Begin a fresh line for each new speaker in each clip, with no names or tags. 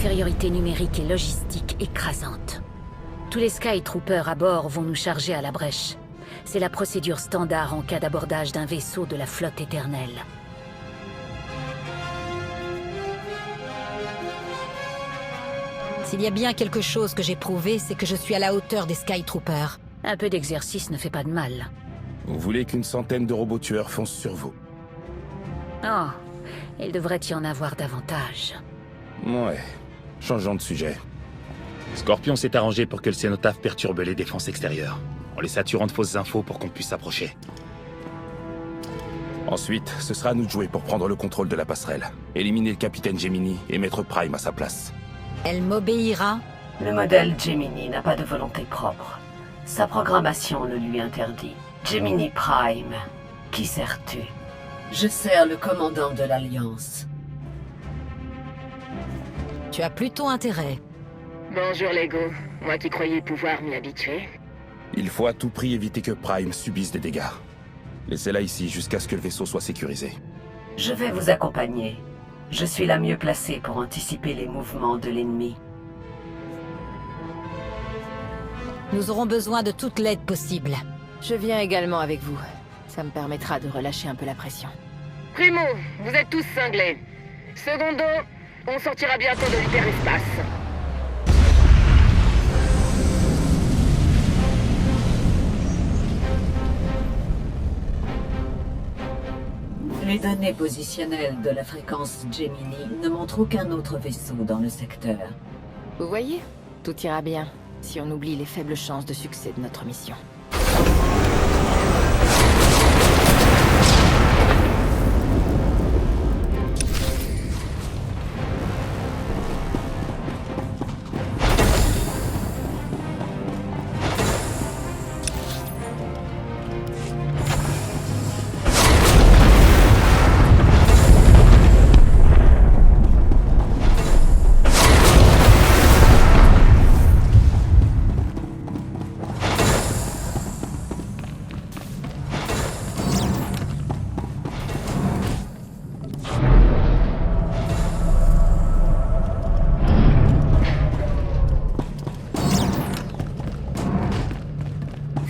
infériorité numérique et logistique écrasante. Tous les Skytroopers à bord vont nous charger à la brèche. C'est la procédure standard en cas d'abordage d'un vaisseau de la flotte éternelle.
S'il y a bien quelque chose que j'ai prouvé, c'est que je suis à la hauteur des Skytroopers.
Un peu d'exercice ne fait pas de mal.
Vous voulez qu'une centaine de robots tueurs foncent sur vous?
Oh, il devrait y en avoir davantage.
Ouais. Changeons de sujet.
Scorpion s'est arrangé pour que le Cénotaphe perturbe les défenses extérieures, en les saturant de fausses infos pour qu'on puisse s'approcher.
Ensuite, ce sera à nous de jouer pour prendre le contrôle de la passerelle, éliminer le capitaine Gemini et mettre Prime à sa place.
Elle m'obéira?
Le modèle Gemini n'a pas de volonté propre. Sa programmation le lui interdit. Gemini Prime, qui sers-tu? Je sers le commandant de l'Alliance.
Tu as plutôt intérêt.
Bonjour Lego, moi qui croyais pouvoir m'y habituer.
Il faut à tout prix éviter que Prime subisse des dégâts. Laissez-la ici jusqu'à ce que le vaisseau soit sécurisé.
Je vais vous accompagner. Je suis la mieux placée pour anticiper les mouvements de l'ennemi.
Nous aurons besoin de toute l'aide possible.
Je viens également avec vous. Ça me permettra de relâcher un peu la pression.
Primo, vous êtes tous cinglés. Secondo, on sortira bientôt de l'hyperespace.
Les données positionnelles de la fréquence Gemini ne montrent aucun autre vaisseau dans le secteur.
Vous voyez? Tout ira bien, si on oublie les faibles chances de succès de notre mission.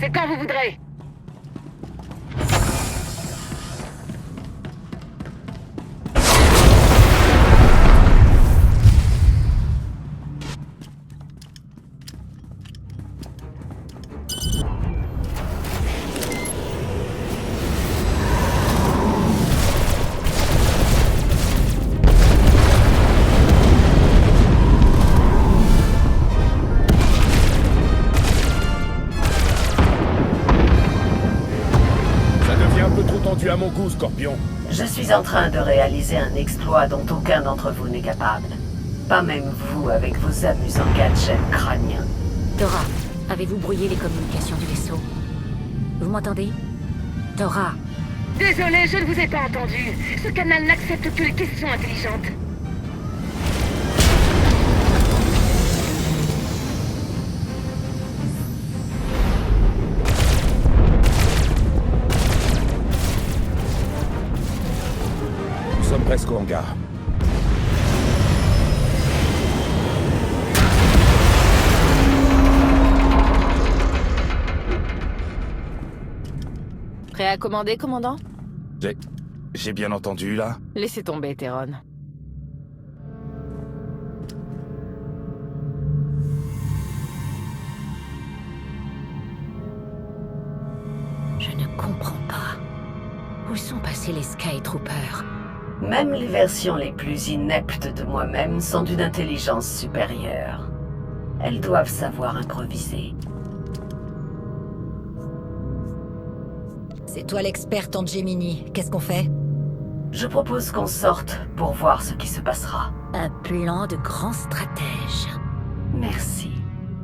C'est quand vous voudrez.
À mon goût, Scorpion.
Je suis en train de réaliser un exploit dont aucun d'entre vous n'est capable. Pas même vous avec vos amusants gadgets crâniens.
Thora, avez-vous brouillé les communications du vaisseau? Vous m'entendez? Thora.
Désolé, je ne vous ai pas entendu. Ce canal n'accepte que les questions intelligentes.
Nous sommes presque au hangar.
Prêt à commander, commandant?
J'ai bien entendu, là?
Laissez tomber, Theron.
Je ne comprends pas. Où sont passés les Skytroopers?
Même les versions les plus ineptes de moi-même sont d'une intelligence supérieure. Elles doivent savoir improviser.
C'est toi l'experte en Gemini. Qu'est-ce qu'on fait?
Je propose qu'on sorte pour voir ce qui se passera.
Un plan de grand stratège.
Merci.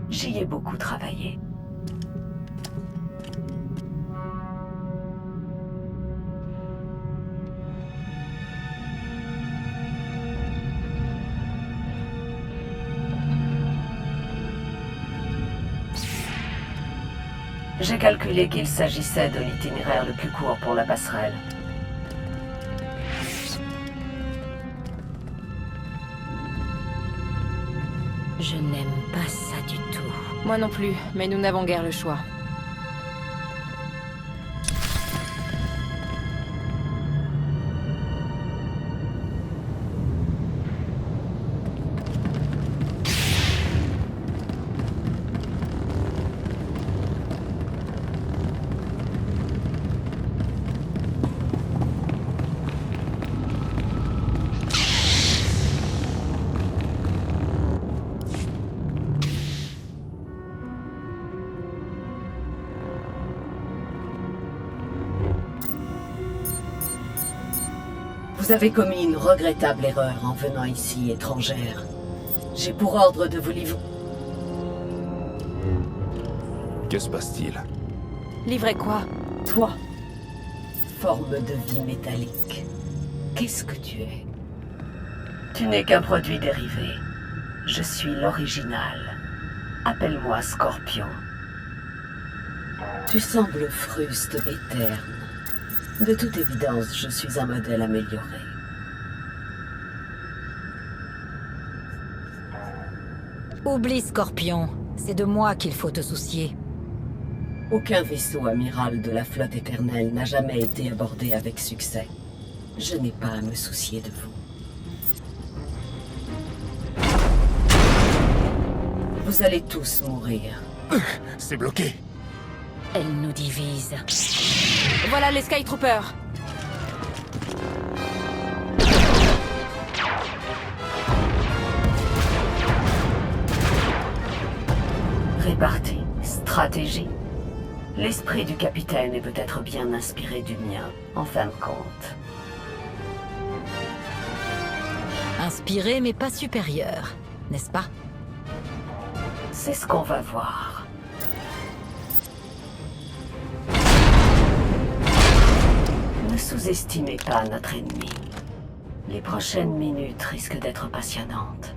J'y ai beaucoup travaillé. J'ai calculé qu'il s'agissait de l'itinéraire le plus court pour la passerelle.
Je n'aime pas ça du tout.
Moi non plus, mais nous n'avons guère le choix.
Vous avez commis une regrettable erreur en venant ici, étrangère. J'ai pour ordre de vous livrer...
Que se passe-t-il?
Livrer quoi?
Toi, forme de vie métallique. Qu'est-ce que tu es? Tu n'es qu'un produit dérivé. Je suis l'original. Appelle-moi Scorpion. Tu sembles fruste et terne. De toute évidence, je suis un modèle amélioré.
Oublie Scorpion, c'est de moi qu'il faut te soucier.
Aucun vaisseau amiral de la flotte éternelle n'a jamais été abordé avec succès. Je n'ai pas à me soucier de vous. Vous allez tous mourir.
C'est bloqué.
Elle nous divise.
Voilà les Skytroopers.
Répartie, stratégie. L'esprit du capitaine est peut-être bien inspiré du mien, en fin de compte.
Inspiré mais pas supérieur, n'est-ce pas?
C'est ce qu'on va voir. Ne sous-estimez pas notre ennemi. Les prochaines minutes risquent d'être passionnantes.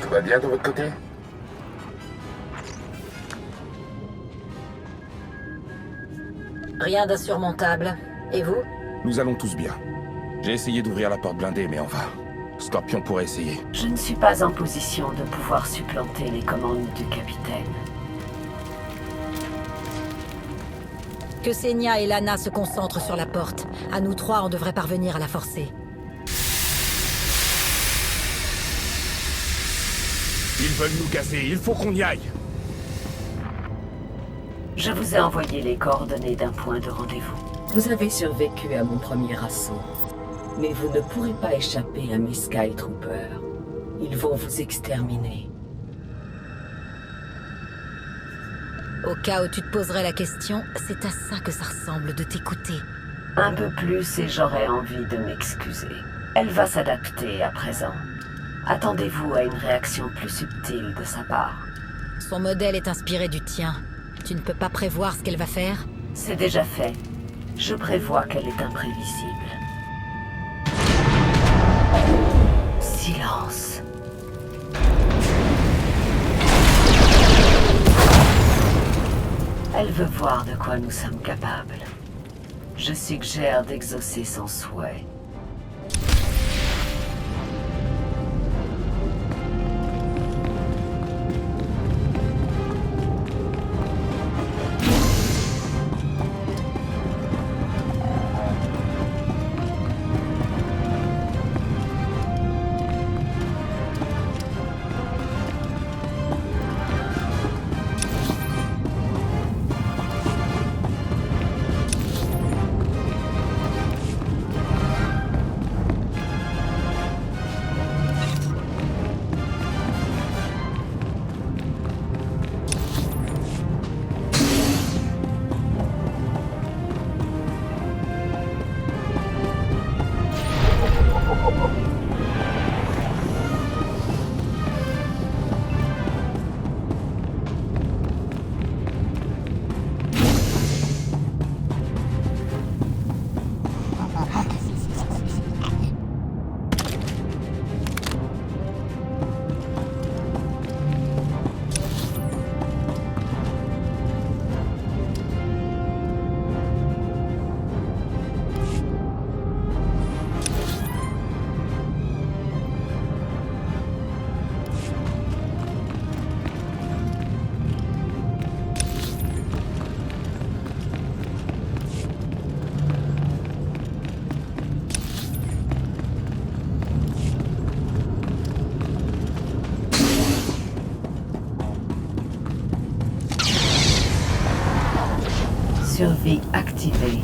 Tout va bien de votre côté?
Rien d'insurmontable. Et vous?
Nous allons tous bien. J'ai essayé d'ouvrir la porte blindée, mais en vain. Scorpion pourrait essayer.
Je ne suis pas en position de pouvoir supplanter les commandes du capitaine.
Que Senya et Lana se concentrent sur la porte. À nous trois, on devrait parvenir à la forcer.
Ils veulent nous casser, il faut qu'on y aille.
Je vous ai envoyé les coordonnées d'un point de rendez-vous. Vous avez survécu à mon premier assaut. Mais vous ne pourrez pas échapper à mes Skytroopers. Ils vont vous exterminer.
Au cas où tu te poserais la question, c'est à ça que ça ressemble de t'écouter.
Un peu plus et j'aurais envie de m'excuser. Elle va s'adapter à présent. Attendez-vous à une réaction plus subtile de sa part.
Son modèle est inspiré du tien. Tu ne peux pas prévoir ce qu'elle va faire?
C'est déjà fait. Je prévois qu'elle est imprévisible. Si silence. Elle veut voir de quoi nous sommes capables. Je suggère d'exaucer son souhait. Survie activée.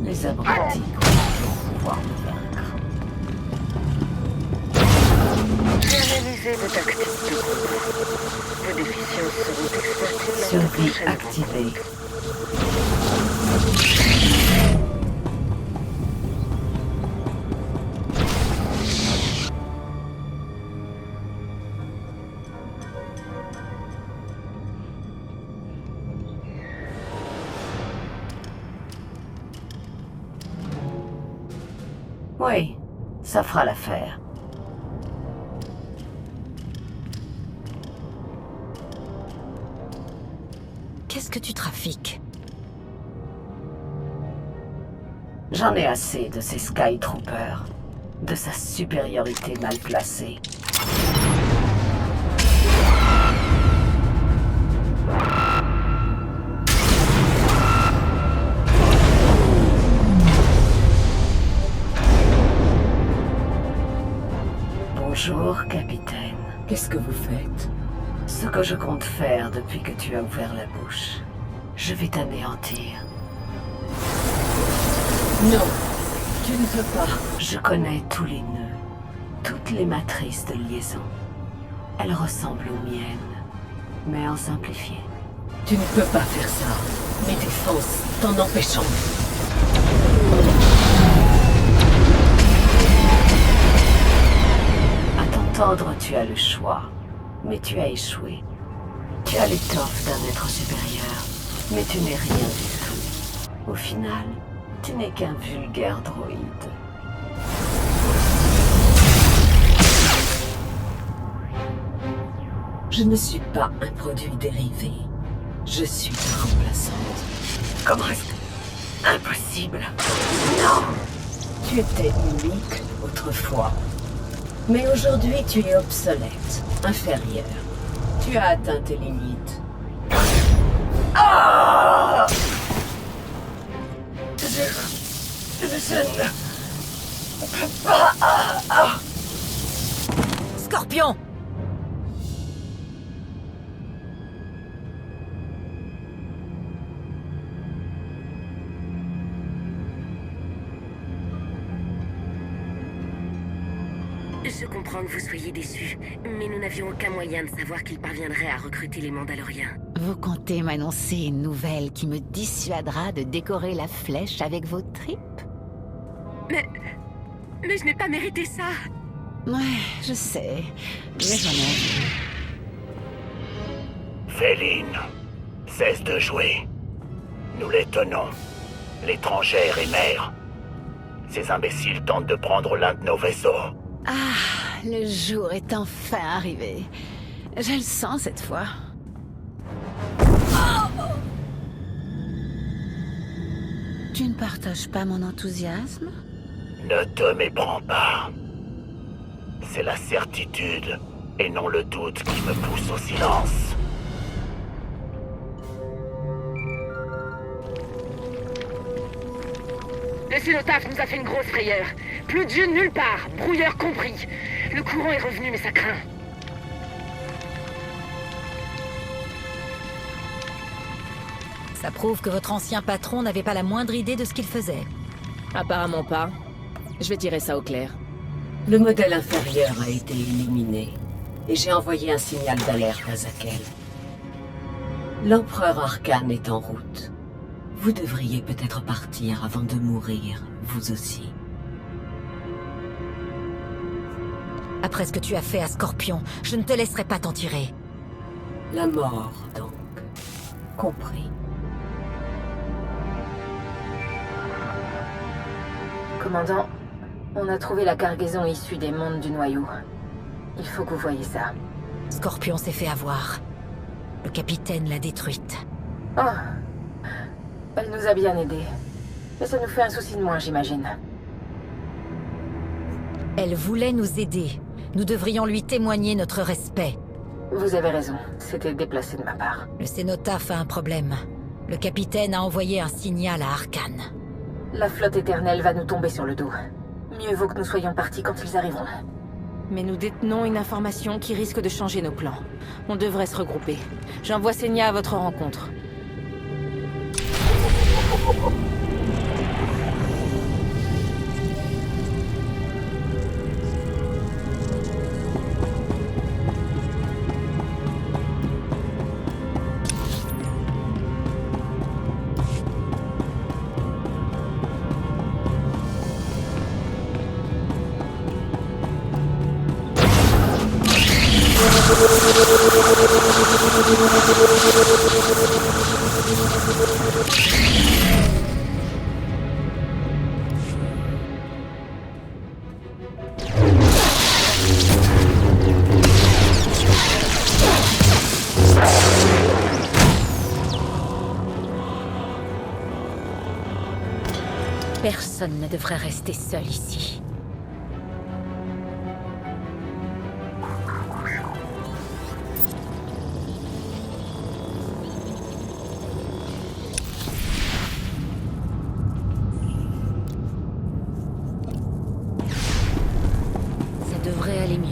Les abrutis vont pouvoir me vaincre.
J'ai réalisé vos tactiques de groupe. Vos déficiences seront exploitées.
Survie activée. Oui, ça fera l'affaire.
Qu'est-ce que tu trafiques?
J'en ai assez de ces Skytroopers, de sa supériorité mal placée. Bonjour, capitaine.
Qu'est-ce que vous faites?
Ce que je compte faire depuis que tu as ouvert la bouche. Je vais t'anéantir.
Non.
Tu ne peux pas. Je connais tous les nœuds, toutes les matrices de liaison. Elles ressemblent aux miennes, mais en simplifié. Tu ne peux pas faire ça. Mes défenses t'en empêcheront. À t'entendre, tu as le choix, mais tu as échoué. Tu as l'étoffe d'un être supérieur, mais tu n'es rien du tout. Au final, tu n'es qu'un vulgaire droïde. Je ne suis pas un produit dérivé. Je suis ta remplaçante. Comment est-ce que... Impossible. Non. Tu étais unique autrefois. Mais aujourd'hui, tu es obsolète, inférieur. Tu as atteint tes limites. Ah! Je ne peux pas...
Scorpion!
Je comprends que vous soyez déçus, mais nous n'avions aucun moyen de savoir qu'il parviendrait à recruter les Mandaloriens.
Vous comptez m'annoncer une nouvelle qui me dissuadera de décorer la flèche avec vos tripes?
Mais je n'ai pas mérité ça.
Ouais, je sais, mais j'en ai.
Féline, cesse de jouer. Nous les tenons, l'étrangère et mère. Ces imbéciles tentent de prendre l'un de nos vaisseaux.
Ah, le jour est enfin arrivé. Je le sens cette fois. Tu ne partages pas mon enthousiasme?
Ne te méprends pas. C'est la certitude et non le doute qui me pousse au silence.
Le cénotaphe nous a fait une grosse frayeur. Plus de jeu nulle part, brouilleur compris. Le courant est revenu, mais ça craint.
Ça prouve que votre ancien patron n'avait pas la moindre idée de ce qu'il faisait.
Apparemment pas. Je vais tirer ça au clair.
Le modèle inférieur a été éliminé, et j'ai envoyé un signal d'alerte à Zakel. L'empereur Arcane est en route. Vous devriez peut-être partir avant de mourir, vous aussi.
Après ce que tu as fait à Scorpion, je ne te laisserai pas t'en tirer.
La mort, donc. Compris.
Commandant, on a trouvé la cargaison issue des mondes du noyau. Il faut que vous voyiez ça.
Scorpion s'est fait avoir. Le capitaine l'a détruite.
Oh. Elle nous a bien aidés. Mais ça nous fait un souci de moins, j'imagine.
Elle voulait nous aider. Nous devrions lui témoigner notre respect.
Vous avez raison. C'était déplacé de ma part.
Le cénotaphe a un problème. Le capitaine a envoyé un signal à Arcane.
La flotte éternelle va nous tomber sur le dos. Mieux vaut que nous soyons partis quand ils arriveront. Mais nous détenons une information qui risque de changer nos plans. On devrait se regrouper. J'envoie Senya à votre rencontre.
Personne ne devrait rester seul ici. Ça devrait aller mieux.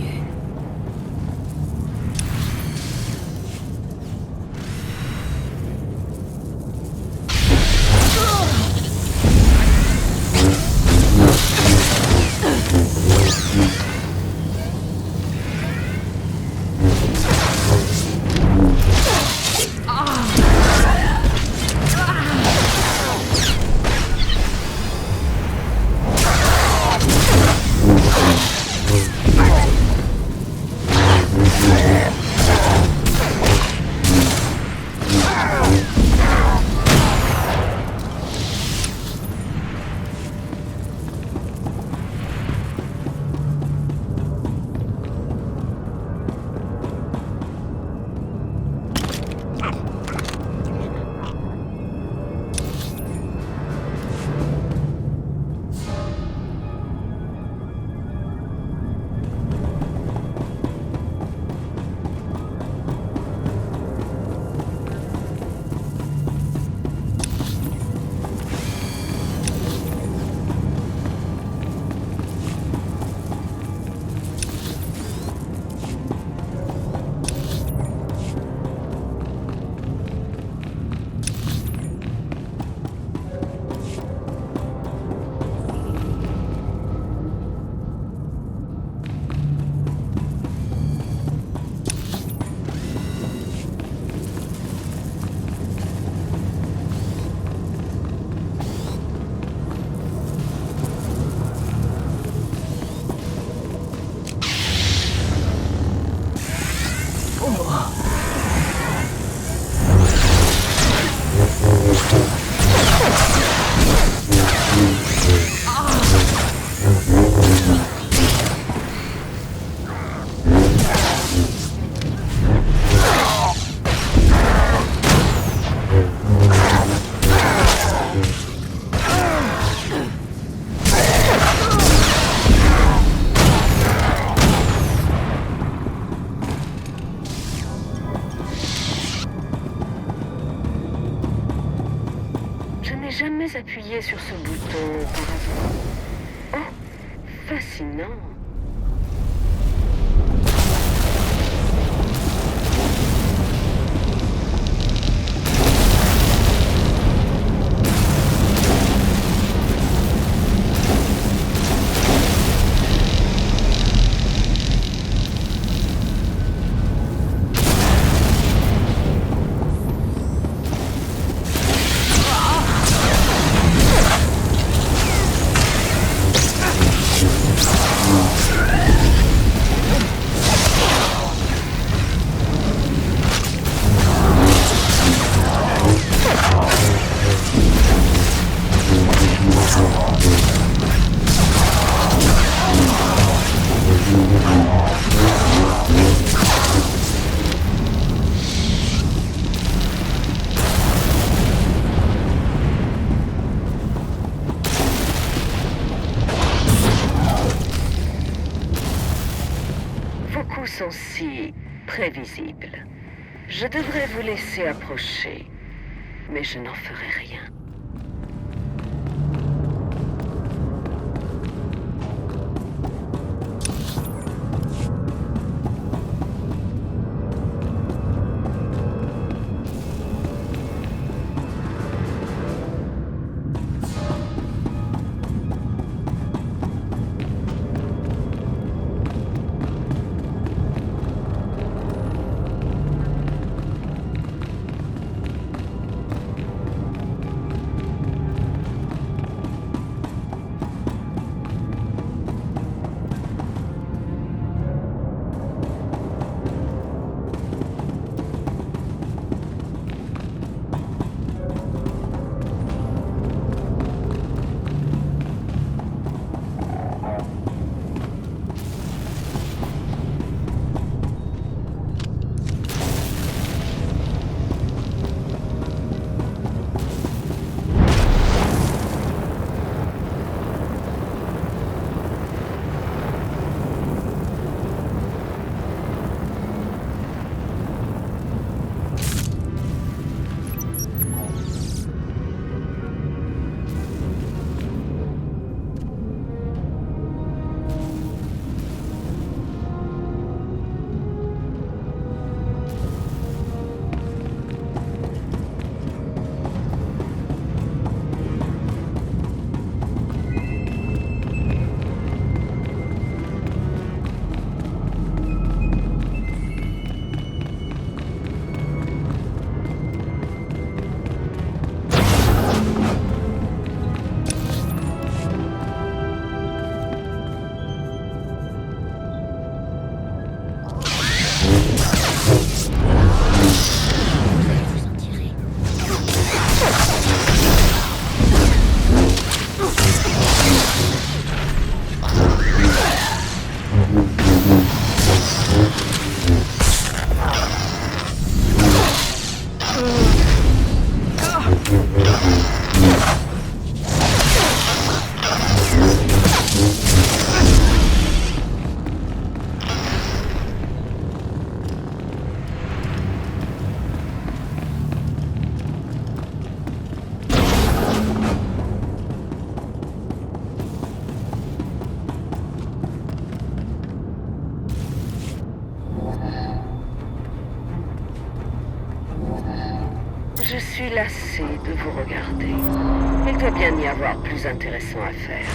Je n'ai jamais appuyé sur ce bouton auparavant. Oh, fascinant. Sont si prévisibles. Je devrais vous laisser approcher, mais je n'en ferai rien. Je suis lassée de vous regarder. Il doit bien y avoir plus intéressant à faire.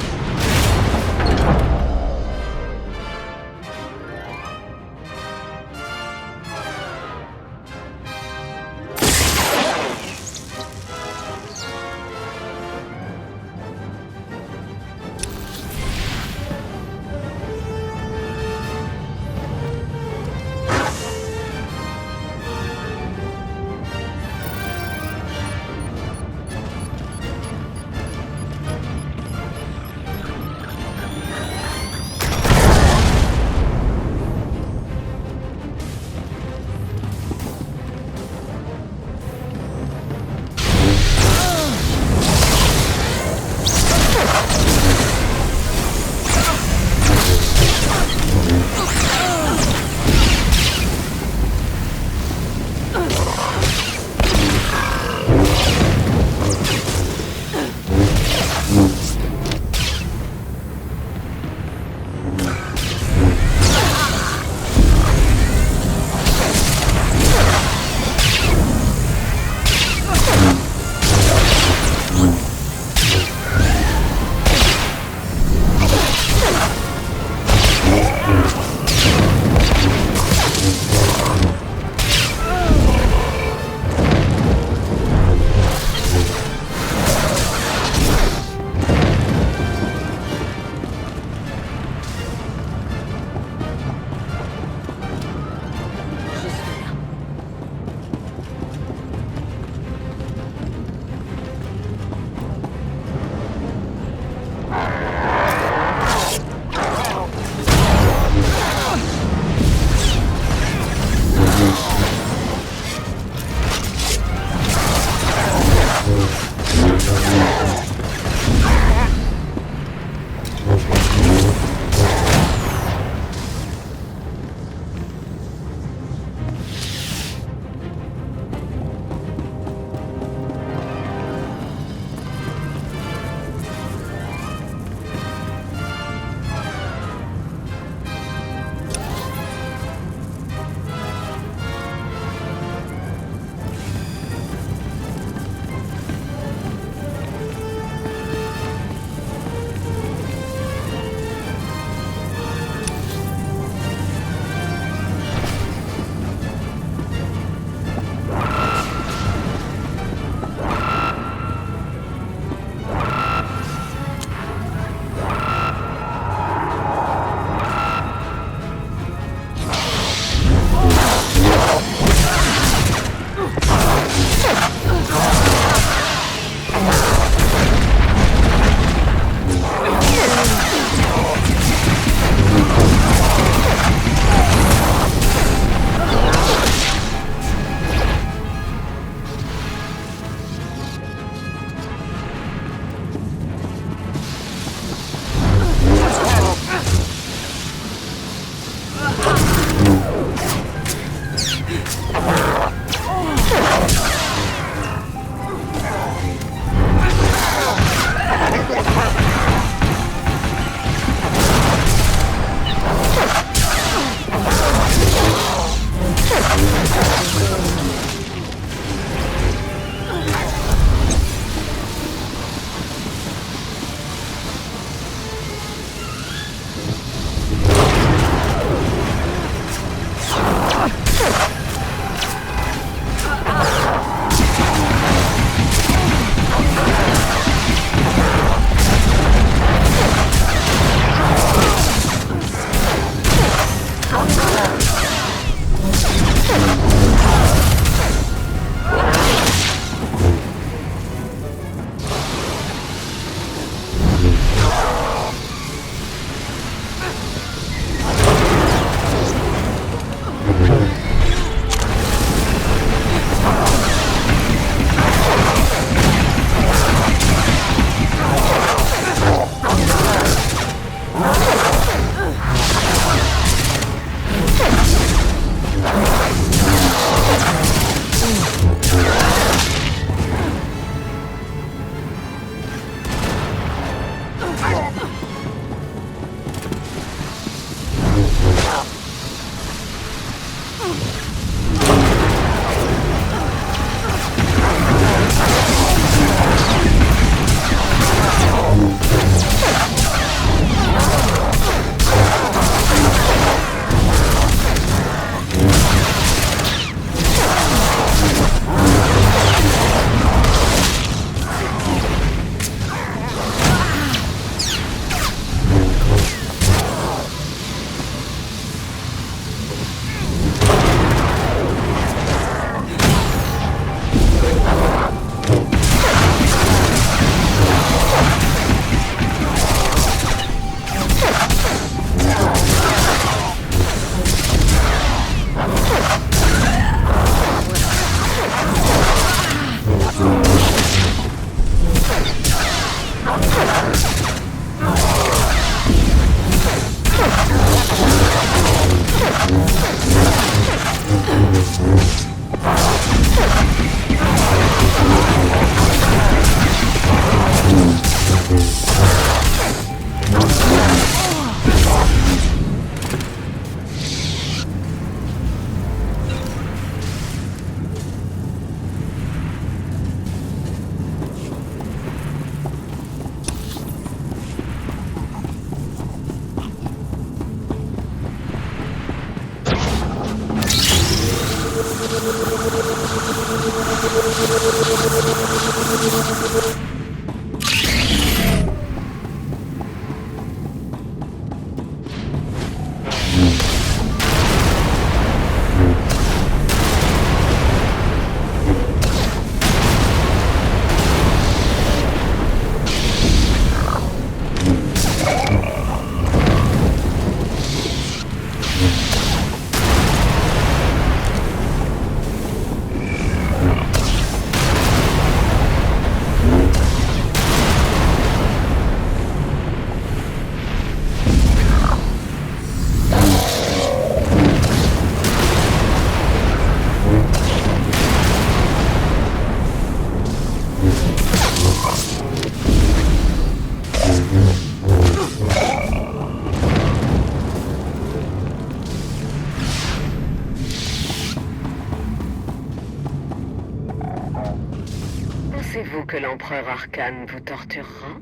Pensez-vous que l'empereur Arcane vous torturera?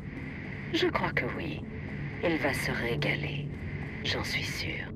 Je crois que oui. Il va se régaler. J'en suis sûre.